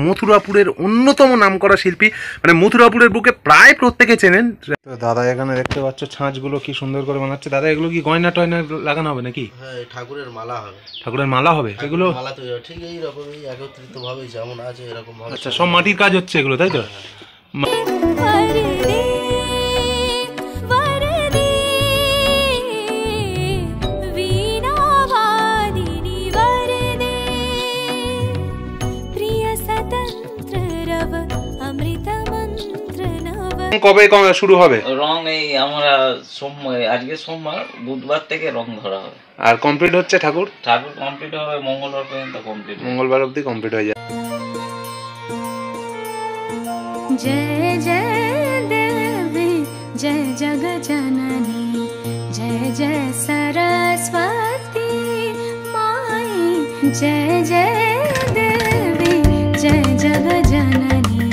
মথুরাপুরের অন্যতম নামকরা শিল্পী, মানে মথুরাপুরের বুকে প্রায় প্রত্যেকে চেনেন। দাদা এখানে দেখতে পাচ্ছ ছাঁচগুলো কি সুন্দর করে বানাচ্ছে। দাদা এগুলো কি গয়না টয়না লাগানো হবে নাকি? হ্যাঁ, ঠাকুরের মালা হবে। ঠাকুরের মালা হবে এগুলো? মালা তৈরি হবে ঠিক এই রকমই একত্রিত ভাবে যেমন আছে এরকম ভাবে। আচ্ছা, সব মাটির কাজ হচ্ছে এগুলো, তাই তো? কবে শুরু হবে রং? এই আমরা সোমবার, আজকে সোমবার, বুধবার থেকে রং ধরা হবে। আর কমপ্লিট হচ্ছে ঠাকুর কমপ্লিট হবে মঙ্গলবার পর্যন্ত। মঙ্গলবার অবধি কমপ্লিট হয়ে যায়। जय जय देवी जय जग जननी जय जय सरस्वती माई जय जय देवी जय जग जननी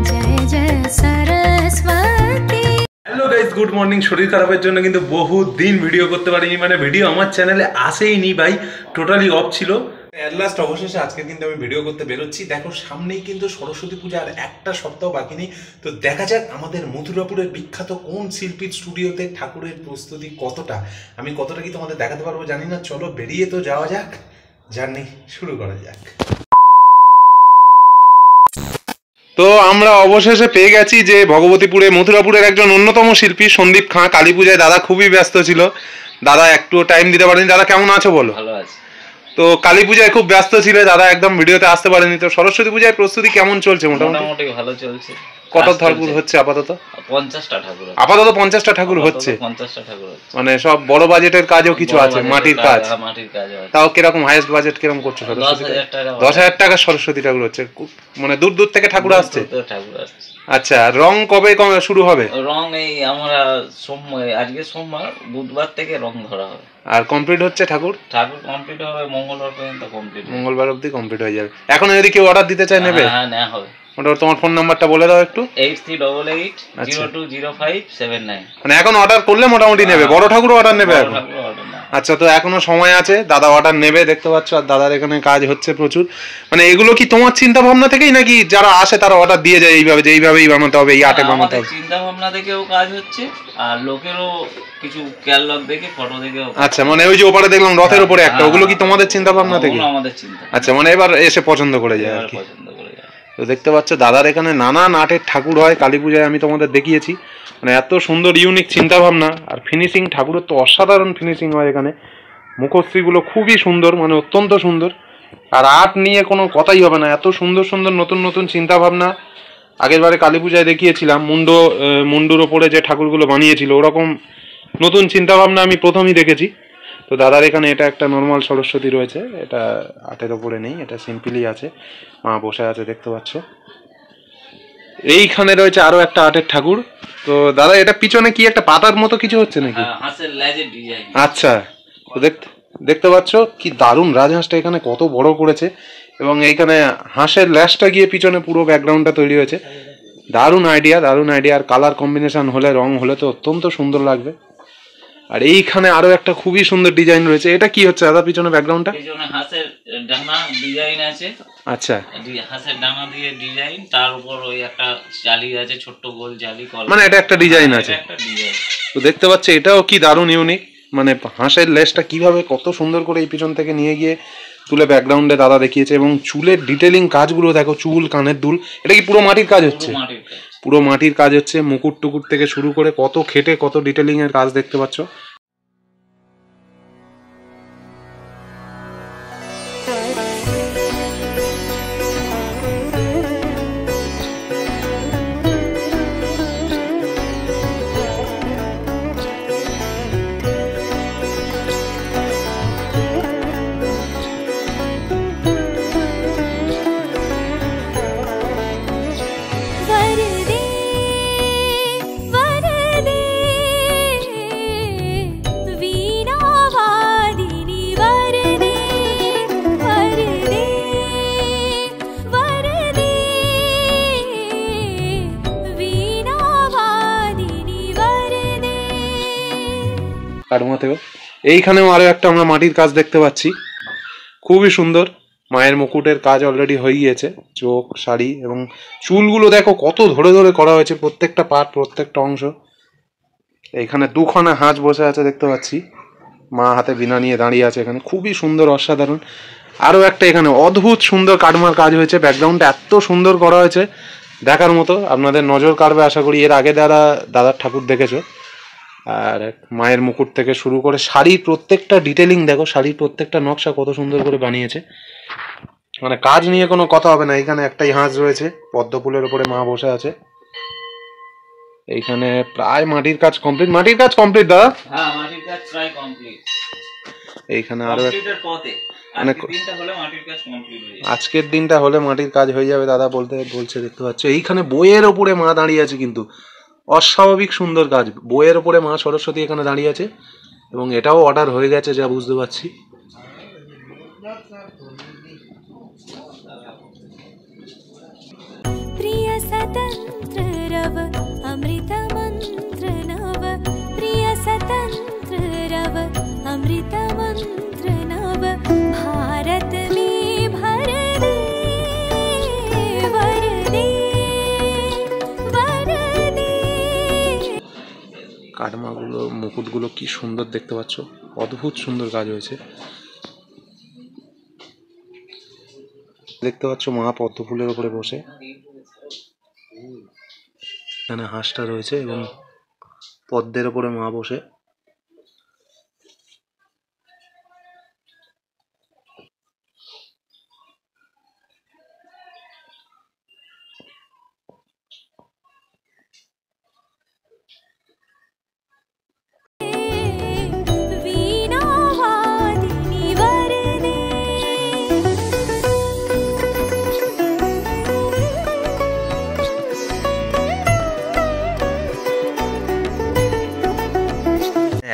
जय जय Saraswati. Hello guys, good morning. শরীর খারাপের জন্য কিন্তু বহু দিন ভিডিও করতে পারিনি, মানে ভিডিও আমার চ্যানেলে আসেইনি ভাই, টোটালি অফ ছিল। এট লাস্ট অবশেষে আজকে কিন্তু আমি ভিডিও করতে বেরোচ্ছি। দেখো সামনেই কিন্তু সরস্বতী পূজা, আর একটা সপ্তাহ বাকি নেই। তো দেখা যাক আমাদের মথুরাপুরের বিখ্যাত কোন শিল্পীর স্টুডিওতে ঠাকুরের প্রস্তুতি কতটা, আমি কতটা কি তোমাদের দেখাতে পারবো জানি না। চলো বেরিয়ে তো যাওয়া যাক, জার্নি শুরু করা যাক। তো আমরা অবশেষে পেয়ে গেছি যে ভগবতীপুরে মথুরাপুরের একজন অন্যতম শিল্পী সন্দীপ খাঁ। কালী পূজায় দাদা খুবই ব্যস্ত ছিল, দাদা একটু টাইম দিতে পারেনি। দাদা কেমন আছো বলো? ভালো আছে। তো কালী পূজায় খুব ব্যস্ত ছিল দাদা, একদম ভিডিওতে আসতে পারেনি। তো সরস্বতী পূজার প্রস্তুতি কেমন চলছে? মোটামুটি ভালো চলছে। কত ঠাকুর হচ্ছে আপাতত? 50টা ঠাকুর। আপাতত 50টা ঠাকুর হচ্ছে। 50টা ঠাকুর হচ্ছে, মানে সব বড় বাজেটের কাজও কিছু আছে, মাটির কাজ। তাও কিরকম হাইয়েস্ট বাজেট কিরকম করছো? 10,000 টাকা সরস্বতী ঠাকুর হচ্ছে। মানে দূর দূর থেকে ঠাকুর আসছে। আচ্ছা, রং কবে শুরু হবে? রং এই আমরা সোমবার, আজকে সোমবার, বুধবার থেকে রং ধরা হবে। আর কমপ্লিট হচ্ছে ঠাকুর কমপ্লিট হবে মঙ্গলবার পর্যন্ত। মঙ্গলবার অবধি কমপ্লিট হয়ে যাবে। এখন যদি কেউ অর্ডার দিতে চায় নেবে? হ্যাঁ, নেওয়া হবে। ওটা তোমার ফোন নাম্বারটা বলে দাও একটু। 8388020579। মানে এখন অর্ডার করলে মোটামুটি নেবে, বড় ঠাকুর অর্ডার নেবে এখন? আচ্ছা, তো এখনো সময় আছে, দাদা অর্ডার নেবে দেখতে পাচ্ছ। আর দাদার এখানে কাজ হচ্ছে প্রচুর। মানে এগুলো কি তোমার চিন্তা ভাবনা থেকেই নাকি যারা আসে তারা অর্ডার দিয়ে যায় এইভাবে যে এইভাবেই বানাতে হবে, এই আর্টে বানাতে হবে? চিন্তা ভাবনা থেকেও কাজ হচ্ছে, আর লোকেরও কিছু ক্যাটালগ দেখে, ফটো দেখে। আচ্ছা, মানে ওই যে ওপারে দেখলাম রথের উপরে একটা, ওগুলো কি তোমাদের চিন্তা ভাবনা থেকে? আমাদের চিন্তা। আচ্ছা, মানে এবার এসে পছন্দ করে যায় আর কি। তো দেখতে পাচ্ছ দাদার এখানে নানান আর্টের ঠাকুর হয়। কালী পূজায় আমি তোমাদের দেখিয়েছি, মানে এত সুন্দর ইউনিক চিন্তা ভাবনা। আর ফিনিশিং ঠাকুরের তো অসাধারণ ফিনিশিং হয় এখানে। মুখশ্রীগুলো খুবই সুন্দর, মানে অত্যন্ত সুন্দর। আর আর্ট নিয়ে কোনো কথাই হবে না, এত সুন্দর সুন্দর নতুন নতুন চিন্তা ভাবনা। আগের বারে কালী পূজায় দেখিয়েছিলাম মুন্ডুর ওপরে যে ঠাকুরগুলো বানিয়েছিল, ওরকম নতুন চিন্তা ভাবনা আমি প্রথমেই দেখেছি। তো দাদার এখানে এটা একটা নর্মাল সরস্বতী রয়েছে, এটা আটের ওপরে নেই, এটা সিম্পলি আছে, মা বসে আছে দেখতে পাচ্ছ। এইখানে রয়েছে আরো একটা আটের ঠাকুর। তো দাদা এটা পিছনে কি একটা পাতার মতো কিছু হচ্ছে নাকি? আচ্ছা, তো দেখতে পাচ্ছ কি দারুণ রাজহাঁসটা এখানে কত বড় করেছে, এবং এইখানে হাঁসের ল্যাশটা গিয়ে পিছনে পুরো ব্যাকগ্রাউন্ডটা তৈরি হয়েছে। দারুণ আইডিয়া। আর কালার কম্বিনেশন হলে, রং হলে তো অত্যন্ত সুন্দর লাগবে। আর এইখানে আরো একটা খুবই সুন্দর ডিজাইন রয়েছে। এটা কি হচ্ছে দাদা পিছনে ব্যাকগ্রাউন্ডটা? পিছনে হাঁসের ডানা ডিজাইন আছে। আচ্ছা, হাঁসের ডানা দিয়ে ডিজাইন, তার উপর ওই একটা জালি আছে, ছোট্ট গোল জালি, মানে এটা একটা ডিজাইন আছে। তো দেখতে পাচ্ছি এটাও কি দারুণ ইউনিক। মানে হাঁসের লেজটা কিভাবে কত সুন্দর করে এই পিছন থেকে নিয়ে গিয়ে তুলে ব্যাকগ্রাউন্ডে দাদা দেখিয়েছে। এবং চুলের ডিটেলিং কাজগুলো দেখো, চুল, কানের দুল, এটা কি পুরো মাটির কাজ হচ্ছে? পুরো মাটির কাজ হচ্ছে, মুকুট টুকুট থেকে শুরু করে কত খেটে কত ডিটেলিং এর কাজ দেখতে পাচ্ছ। এইখানেও আরো একটা আমরা মাটির কাজ দেখতে পাচ্ছি, খুবই সুন্দর। মায়ের মুকুটের কাজ অলরেডি হয়ে গিয়েছে, চোখ, শাড়ি এবং চুলগুলো দেখো কত ধরে ধরে করা হয়েছে, প্রত্যেকটা পার্ট, প্রত্যেকটা অংশ। এইখানে দুখানা হাঁস বসে আছে দেখতে পাচ্ছি, মা হাতে বীণা নিয়ে দাঁড়িয়ে আছে এখানে, খুবই সুন্দর, অসাধারণ। আরও একটা এখানে অদ্ভুত সুন্দর কাটমার কাজ হয়েছে, ব্যাকগ্রাউন্ডটা এত সুন্দর করা হয়েছে, দেখার মতো, আপনাদের নজর কাড়বে আশা করি। এর আগে দাদার ঠাকুর দেখেছো। আর মায়ের মুকুট থেকে শুরু করে শাড়ির প্রত্যেকটা ডিটেলিং দেখো, শাড়ির প্রত্যেকটা নকশা কত সুন্দর করে বানিয়েছে, মানে কাজ নিয়ে কোনো কথা হবে না। এখানে একটাই হাঁস রয়েছে, পদ্ম ফুলের উপরে মা বসে আছে। এইখানে প্রায় মাটির কাজ কমপ্লিট, মাটির কাজ কমপ্লিট দাদা? হ্যাঁ, মাটির কাজ প্রায় কমপ্লিট। এইখানে আরো কমপ্লিটের পথে, আজকের দিনটা হলে মাটির কাজ কমপ্লিট হয়ে যাবে। আজকের দিনটা হলে মাটির কাজ হয়ে যাবে দাদা বলছে, দেখতে পাচ্ছ। এইখানে বইয়ের ওপরে মা দাঁড়িয়ে আছে, কিন্তু অস্বাভাবিক সুন্দর কাজ। বইয়ের ওপরে মা সরস্বতী এখানে দাঁড়িয়ে আছে, এবং এটাও অর্ডার হয়ে গেছে যা বুঝতে পারছি। प्रिय स्वतंत्र रव अमृत मंत्र नव, प्रिय स्वतंत्र रव अमृत मंत्र नव, भारत में भर दे वर दे वर दे। কাটমাগুলো, মুকুটগুলো কি সুন্দর দেখতে পাচ্ছ, অদ্ভুত সুন্দর কাজ হয়েছে। দেখতে পাচ্ছ মা পদ্ম ফুলের উপরে বসে, এখানে হাঁসটা রয়েছে এবং পদ্মের উপরে মা বসে।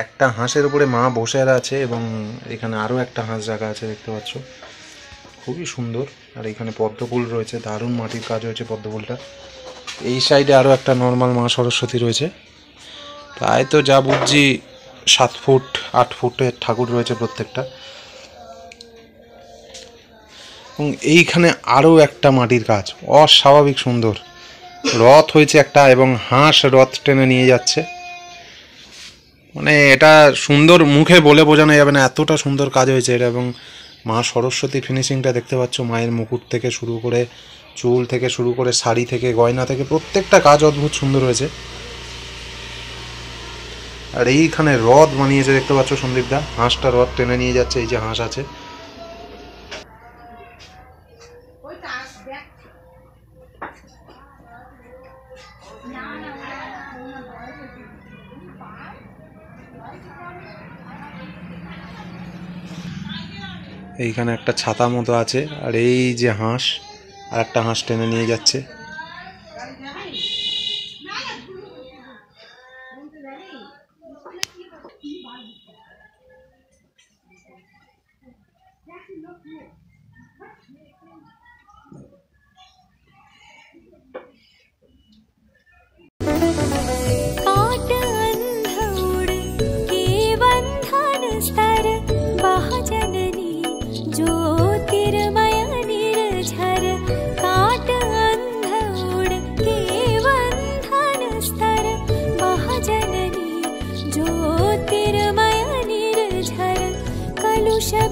একটা হাঁসের উপরে মা বসে আছে এবং এখানে আরো একটা হাঁস জায়গা আছে দেখতে পাচ্ছ, খুবই সুন্দর। আর এখানে পদ্ম ফুল রয়েছে, দারুণ মাটির কাজ হয়েছে পদ্ম ফুলটা। এই সাইডে আরো একটা নর্মাল মা সরস্বতী রয়েছে, প্রায় তো যা বুঝছি 7 ফুট 8 ফুটের ঠাকুর রয়েছে প্রত্যেকটা। এবং এইখানে আরো একটা মাটির কাজ, অস্বাভাবিক সুন্দর রথ হয়েছে একটা, এবং হাঁস রথ টেনে নিয়ে যাচ্ছে। মানে এটা সুন্দর মুখে বলে বোঝানো যাবে না, এতটা সুন্দর কাজ হয়েছে এটা। এবং মা সরস্বতী ফিনিশিংটা দেখতে পাচ্ছ, মায়ের মুকুট থেকে শুরু করে, চুল থেকে শুরু করে, শাড়ি থেকে, গয়না থেকে, প্রত্যেকটা কাজ অদ্ভুত সুন্দর হয়েছে। আর এইখানে রথ বানিয়েছে দেখতে পাচ্ছ সন্দীপদা, হাঁসটা রথ টেনে নিয়ে যাচ্ছে, এই যে হাঁস আছে। এইখানে একটা ছাতা মতো আছে, আর এই যে হাঁস, আর একটা হাঁস টেনে নিয়ে যাচ্ছে।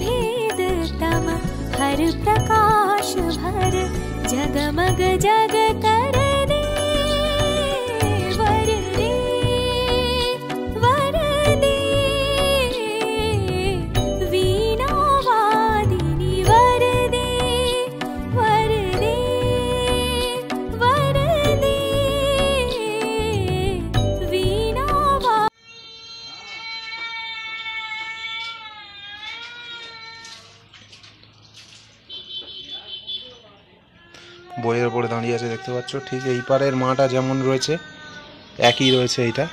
भेद तम हर प्रकाश भर, जगमग जग कर दे वर दे वर दे, वीणा वादिनी वर दे वर दे वर दे, वीणा বইয়ের উপরে দাঁড়িয়ে আছে দেখতে পাচ্ছ। ঠিক এই পারের মাটা যেমন রয়েছে একই রয়েছে এইটা।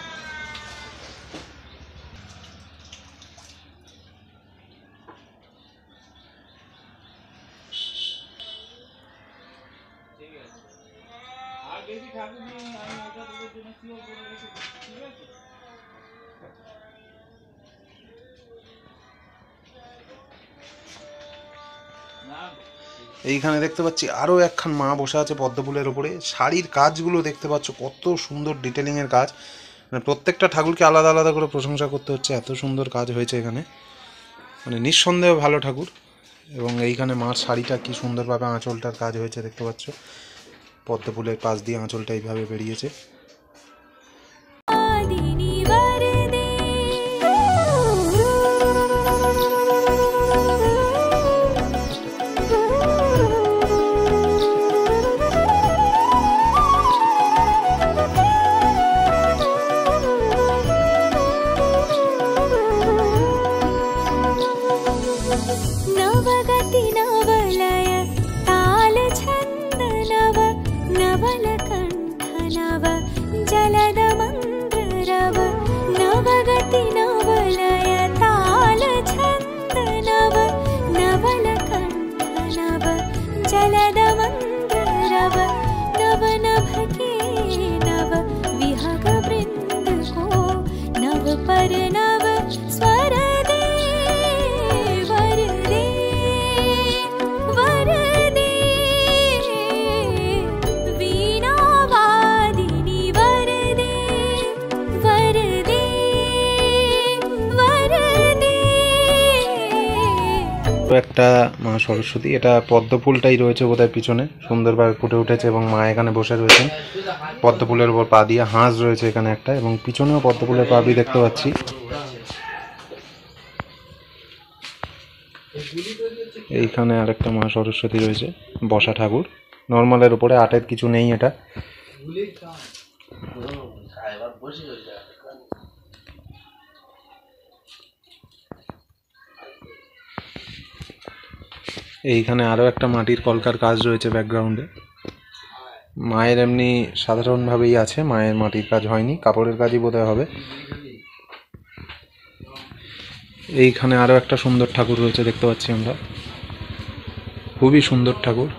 এইখানে দেখতে পাচ্ছি আরও একখান মা বসে আছে পদ্মফুলের ওপরে। শাড়ির কাজগুলো দেখতে পাচ্ছ কত সুন্দর ডিটেলিংয়ের কাজ, মানে প্রত্যেকটা ঠাকুরকে আলাদা আলাদা করে প্রশংসা করতে হচ্ছে, এত সুন্দর কাজ হয়েছে এখানে, মানে নিঃসন্দেহে ভালো ঠাকুর। এবং এইখানে মার শাড়িটা কি সুন্দরভাবে আঁচলটার কাজ হয়েছে দেখতে পাচ্ছ, পদ্মফুলের পাশ দিয়ে আঁচলটা এইভাবে বেরিয়েছে। नवगति नवलय ताल छंद नव नवलकंठ नव जलद मंद्र रव। नवगति नवलय ताल छंद नव नवलकंठ नव जलद मंद्र रव। नव नभ के नव विहग वृंद को नव पर नव स्वर दे वर दे वर दे। वीणा वादिनी वर दे वर दे वर दे। তো একটা মা সরস্বতী, এটা পদ্মফুলটাই রয়েছে বোধহয় পিছনে, সুন্দরভাবে ফুটে উঠেছে এবং মা এখানে বসে রয়েছেন পদ্মফুলের উপর পা দিয়ে। হাঁস রয়েছে এখানে একটা, এবং পিছনেও পদ্মফুলের পাপড়ি দেখতে পাচ্ছি। এইখানে আরেকটা মা সরস্বতী রয়েছে বসা ঠাকুর, নর্মালের উপরে, আটের কিছু নেই এটা। এইখানে আরও একটা মাটির কলকার কাজ রয়েছে ব্যাকগ্রাউন্ডে। মায়ের এমনি সাধারণভাবেই আছে, মায়ের মাটির কাজ হয়নি, কাপড়ের কাজই বোধহয় হবে। এইখানে আরও একটা সুন্দর ঠাকুর রয়েছে দেখতে পাচ্ছি আমরা, খুবই সুন্দর ঠাকুর।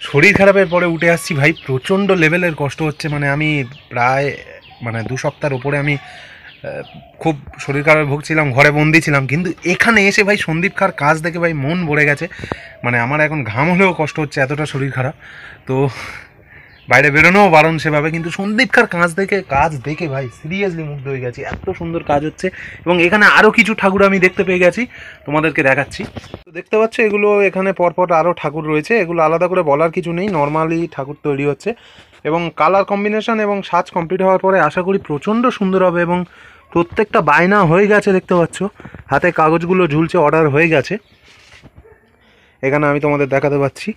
শরীর খারাপের পরে উঠে আসছি ভাই, প্রচণ্ড লেভেলের কষ্ট হচ্ছে, মানে আমি প্রায় 2 সপ্তাহের ওপরে আমি খুব শরীর খারাপে ভুগছিলাম, ঘরে বন্দি ছিলাম। কিন্তু এখানে এসে ভাই সন্দীপ খার কাজ দেখে ভাই মন ভরে গেছে, মানে আমার এখন ঘাম হলেও কষ্ট হচ্ছে, এতটা শরীর খারাপ। তো বাইরে বেরোনোও বারণ সেভাবে, কিন্তু সন্দীপ খার কাজ দেখে ভাই সিরিয়াসলি মুগ্ধ হয়ে গেছি, এত সুন্দর কাজ হচ্ছে। এবং এখানে আরও কিছু ঠাকুর আমি দেখতে পেয়ে গেছি, তোমাদেরকে দেখাচ্ছি। তো দেখতে পাচ্ছ এগুলো এখানে পরপর আরও ঠাকুর রয়েছে, এগুলো আলাদা করে বলার কিছু নেই, নর্মালি ঠাকুর তৈরি হচ্ছে। এবং কালার কম্বিনেশন এবং সাজ কমপ্লিট হওয়ার পরে আশা করি প্রচণ্ড সুন্দর হবে। এবং প্রত্যেকটা বায়না হয়ে গেছে দেখতে পাচ্ছ, হাতে কাগজগুলো ঝুলছে, অর্ডার হয়ে গেছে। এখানে আমি তোমাদের দেখাতে পাচ্ছি,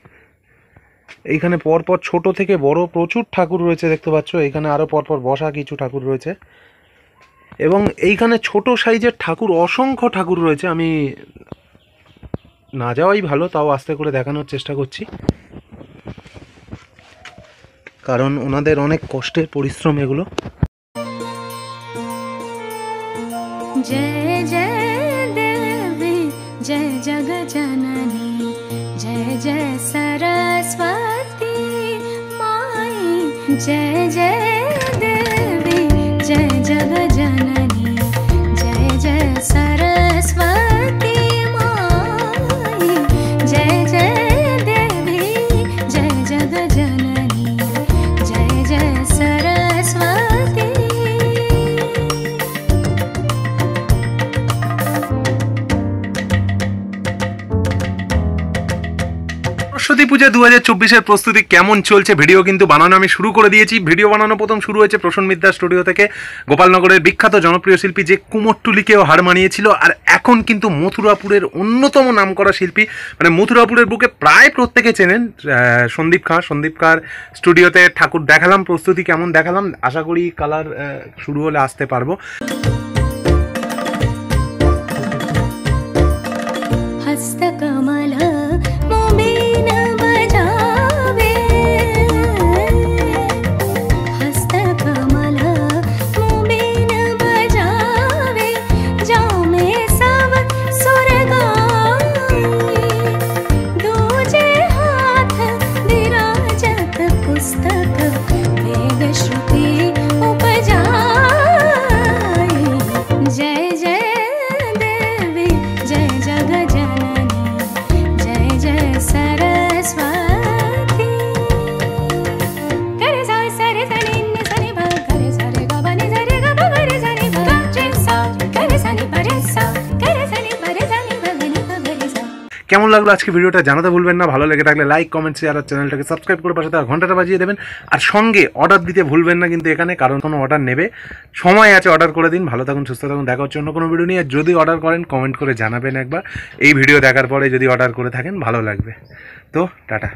এইখানে পরপর ছোট থেকে বড় প্রচুর ঠাকুর রয়েছে দেখতে পাচ্ছ। এইখানে আরও পরপর বসা কিছু ঠাকুর রয়েছে, এবং এইখানে ছোট সাইজের ঠাকুর, অসংখ্য ঠাকুর রয়েছে। আমি না যাওয়াই ভালো, তাও আস্তে করে দেখানোর চেষ্টা করছি, কারণ ওনাদের অনেক কষ্টের পরিশ্রম এগুলো। जय जय देवी जय जग जननी जय जय सरस्वती माई। जय जय देवी जय जग जननी जय जय सरस्वती माई। जय जय देवी जय जग जननी जय जय सरस्वती। সরস্বতী পুজো 2024-এর প্রস্তুতি কেমন চলছে ভিডিও কিন্তু বানানো আমি শুরু করে দিয়েছি। ভিডিও বানানো প্রথম শুরু হয়েছে প্রসন্ন মিত্রা স্টুডিও থেকে, গোপালনগরের বিখ্যাত জনপ্রিয় শিল্পী যে কুমোরটুলিকেও হার মানিয়েছিল। আর এখন কিন্তু মথুরাপুরের অন্যতম নামকরা শিল্পী, মানে মথুরাপুরের বুকে প্রায় প্রত্যেকে চেনেন, সন্দীপ খাঁ স্টুডিওতে ঠাকুর দেখালাম, প্রস্তুতি কেমন দেখালাম। আশা করি কালার শুরু হলে আসতে পারবো। কেমন লাগলো আজকে ভিডিওটা জানাতে ভুলবেন না। ভালো লেগে থাকলে লাইক, কমেন্ট, শেয়ার আর চ্যানেলটাকে সাবস্ক্রাইব করে পাশে থাকা ঘন্টাটা বাজিয়ে দেবেন। আর সঙ্গে অর্ডার দিতে ভুলবেন না কিন্তু এখানে, কারণ কোনো অর্ডার নেবে, সময় আছে, অর্ডার করে দিন। ভালো থাকুন, সুস্থ থাকুন, দেখা হচ্ছে অন্য কোনো ভিডিও নিয়ে। যদি অর্ডার করেন কমেন্ট করে জানাবেন একবার, এই ভিডিও দেখার পরে যদি অর্ডার করে থাকেন ভালো লাগবে। তো টাটা।